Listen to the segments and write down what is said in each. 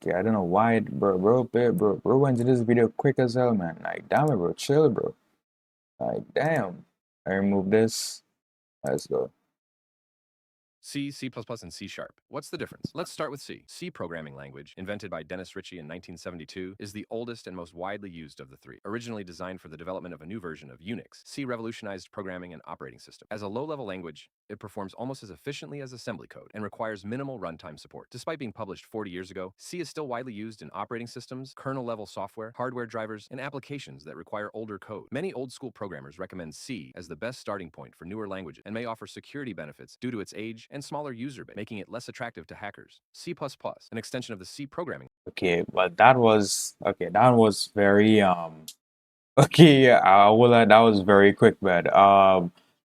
Okay, I don't know why, bro went to this video quick as hell, man. Like, damn it, bro, chill, bro. Like, damn. I remove this. Let's go. C, C++, and C Sharp. What's the difference? Let's start with C. C programming language, invented by Dennis Ritchie in 1972, is the oldest and most widely used of the three. Originally designed for the development of a new version of Unix, C revolutionized programming and operating system. As a low-level language, it performs almost as efficiently as assembly code and requires minimal runtime support. Despite being published 40 years ago, C is still widely used in operating systems, kernel-level software, hardware drivers, and applications that require older code. Many old-school programmers recommend C as the best starting point for newer languages and may offer security benefits due to its age and smaller user base, making it less attractive to hackers. C++, an extension of the C programming. Okay, but that was okay. That was very Okay, yeah, I will. That was very quick, but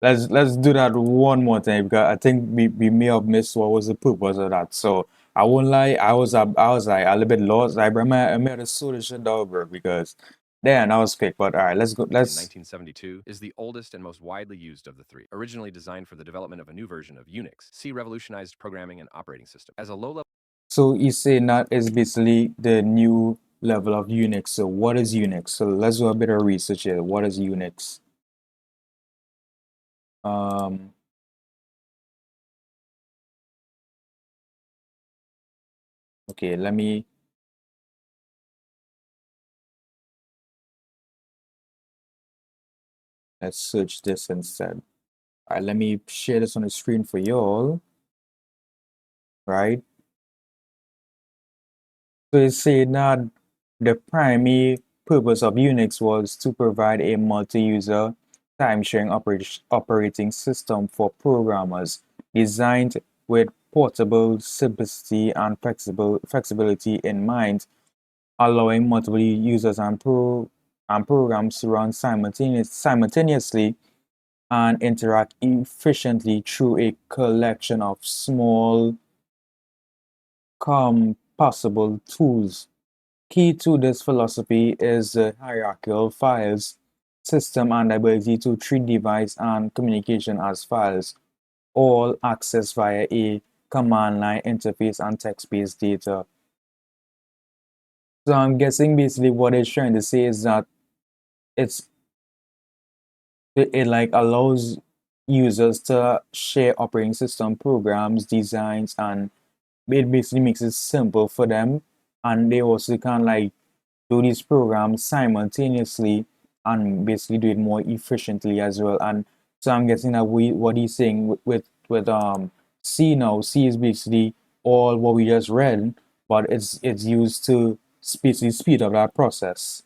let's do that one more time because I think we may have missed what was the purpose of that. So I won't lie, I was like a little bit lost. I made a sort of shit over because damn, that was quick. But all right, let's go. In Let's 1972 is the oldest and most widely used of the three. Originally designed for the development of a new version of Unix, C revolutionized programming and operating system. As a low-level so you say that is basically the new level of Unix. So what is Unix? So let's do a bit of research here. What is Unix? Um, okay, let's search this instead. All right, let me share this on the screen for y'all, right? So it's saying that the primary purpose of Unix was to provide a multi-user time-sharing operating system for programmers designed with portable simplicity and flexibility in mind, allowing multiple users and programs to run simultaneously and interact efficiently through a collection of small composable tools. Key to this philosophy is the hierarchical files system and the ability to treat device and communication as files, all accessed via a command line interface and text-based data. So I'm guessing basically what it's trying to say is that it's it like allows users to share operating system programs, designs, and it basically makes it simple for them, and they also can like do these programs simultaneously and basically do it more efficiently as well. And so I'm guessing that we what he's saying with C now, C is basically all what we just read, but it's used to basically speed up that process.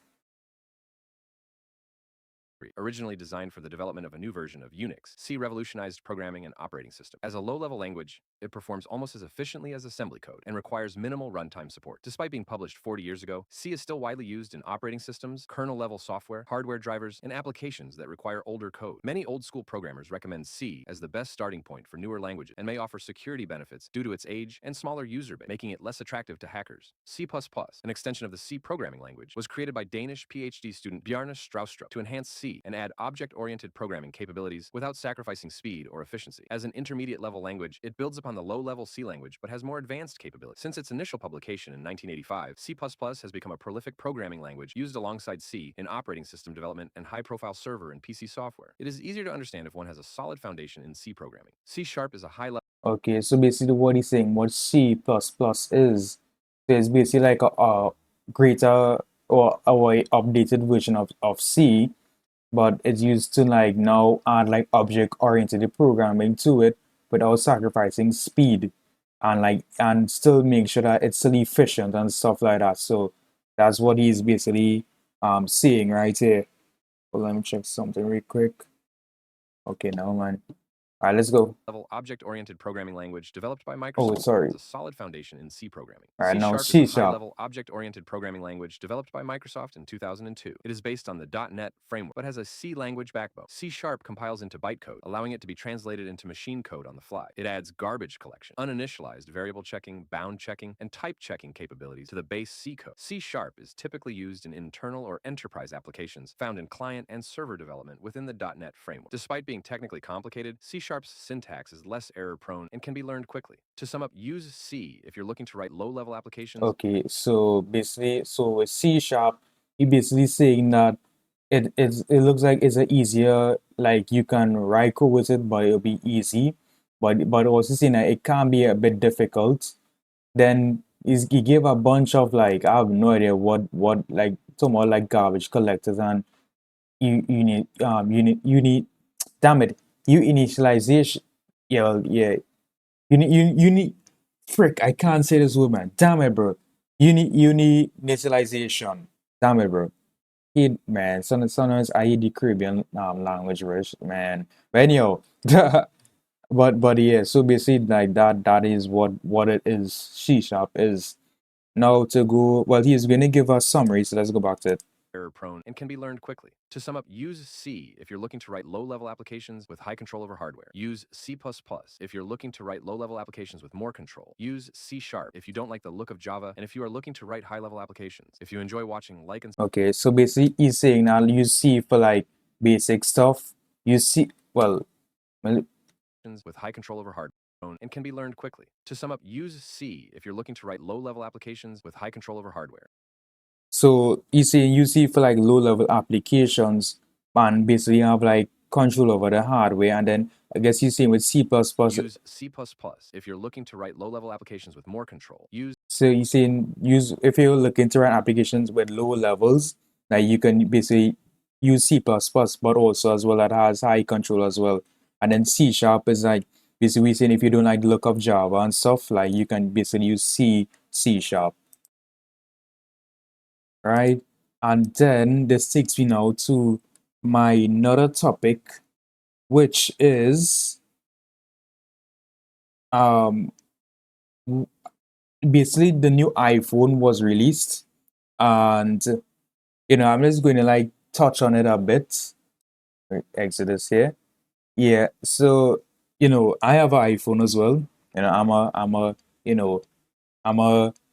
originally designed for the development of a new version of Unix, C revolutionized programming and operating system. As a low-level language, it performs almost as efficiently as assembly code and requires minimal runtime support. Despite being published 40 years ago, C is still widely used in operating systems, kernel-level software, hardware drivers, and applications that require older code. Many old-school programmers recommend C as the best starting point for newer languages and may offer security benefits due to its age and smaller user base, making it less attractive to hackers. C++, an extension of the C programming language, was created by Danish PhD student Bjarne Stroustrup to enhance C and add object-oriented programming capabilities without sacrificing speed or efficiency. As an intermediate-level language, it builds upon the low-level C language but has more advanced capabilities. Since its initial publication in 1985, C++ has become a prolific programming language used alongside C in operating system development and high-profile server and PC software. It is easier to understand if one has a solid foundation in C programming. C# is a high-level Okay, so basically what he's saying, what C++ is, so it's basically like a greater or a updated version of C, but it's used to like now add like object-oriented programming to it without sacrificing speed and like and still make sure that it's still efficient and stuff like that. So that's what he's basically saying right here. Well, let me check something real quick. Okay, now man. All right, let's go. object-oriented programming language developed by Oh, Microsoft sorry. has a solid foundation in C programming. All right, C# now is a C sharp. high-level object-oriented programming language developed by Microsoft in 2002. It is based on the .NET framework, but has a C language backbone. C# compiles into bytecode, allowing it to be translated into machine code on the fly. It adds garbage collection, uninitialized variable checking, bound checking, and type checking capabilities to the base C code. C# is typically used in internal or enterprise applications found in client and server development within the .NET framework. Despite being technically complicated, C# Sharp's syntax is less error-prone and can be learned quickly. To sum up, use C if you're looking to write low-level applications. Okay, so basically, so with C sharp, you basically saying that it looks like it's a easier, like you can write code with it, but it'll be easy. But also saying that it can be a bit difficult. Then he gave a bunch of, like, I have no idea what, like, some more like garbage collectors, and you need damn it, you initialization, yeah, you need, frick, I can't say this word, man, damn it, bro. You need initialization, damn it, bro. Man, sometimes I hate the Caribbean language version, man. But anyhow, but yeah, so basically, like, that is what it is. C sharp is. Now to go, well, he's gonna give us summary, so let's go back to it. Error-prone and can be learned quickly. To sum up, use C if you're looking to write low-level applications with high control over hardware. Use C++ if you're looking to write low-level applications with more control. Use C# if you don't like the look of Java, and if you are looking to write high-level applications. If you enjoy watching, like and Okay, so basically he's saying now use C for like basic stuff. Use C, well, with high control over hardware and can be learned quickly. To sum up, use C if you're looking to write low-level applications with high control over hardware. so he's saying use C for like low level applications, and basically you have like control over the hardware, and then I guess he's saying with C++. Use C++ if you're looking to write low-level applications with more control. So he's saying use, if you're looking to run applications with low levels, like you can basically use C++, but also as well that has high control as well. And then C sharp is like basically saying if you don't like the look of Java and stuff, like you can basically use C sharp. Right? And then this takes me now to my another topic, which is basically the new iPhone was released, and I'm just going to like touch on it a bit. Exodus here. Yeah, so I have an iPhone as well. I'm a you know I'm a